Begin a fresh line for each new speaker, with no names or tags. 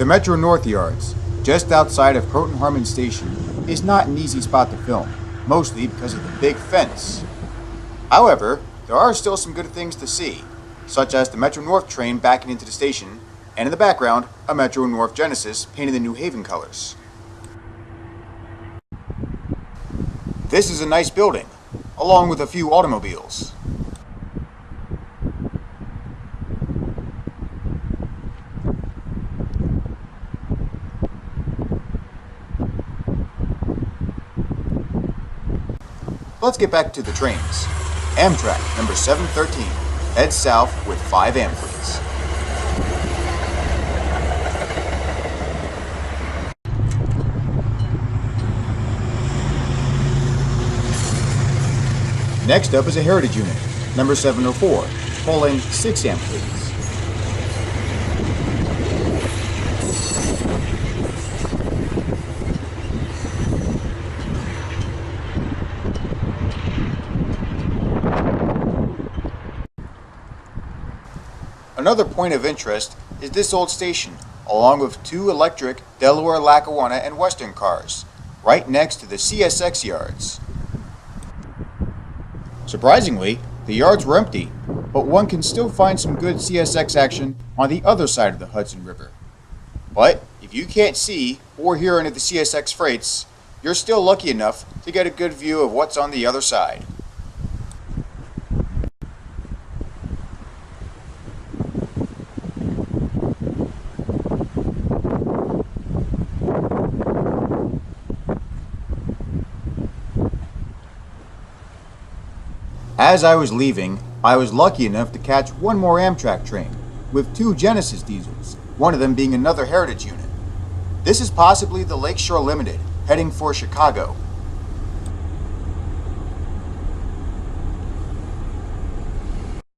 The Metro North Yards, just outside of Croton-On-Hudson Station, is not an easy spot to film, mostly because of the big fence. However, there are still some good things to see, such as the Metro North train backing into the station, and in the background, a Metro North Genesis painted in New Haven colors. This is a nice building, along with a few automobiles. Let's get back to the trains. Amtrak number 713 heads south with 5 Amfleets. Next up is a Heritage unit, number 704, pulling 6 Amfleets. Another point of interest is this old station, along with 2 electric Delaware, Lackawanna, and Western cars, right next to the CSX yards. Surprisingly, the yards were empty, but one can still find some good CSX action on the other side of the Hudson River. But if you can't see or hear any of the CSX freights, you're still lucky enough to get a good view of what's on the other side. As I was leaving, I was lucky enough to catch one more Amtrak train, with 2 Genesis diesels, one of them being another Heritage unit. This is possibly the Lakeshore Limited, heading for Chicago,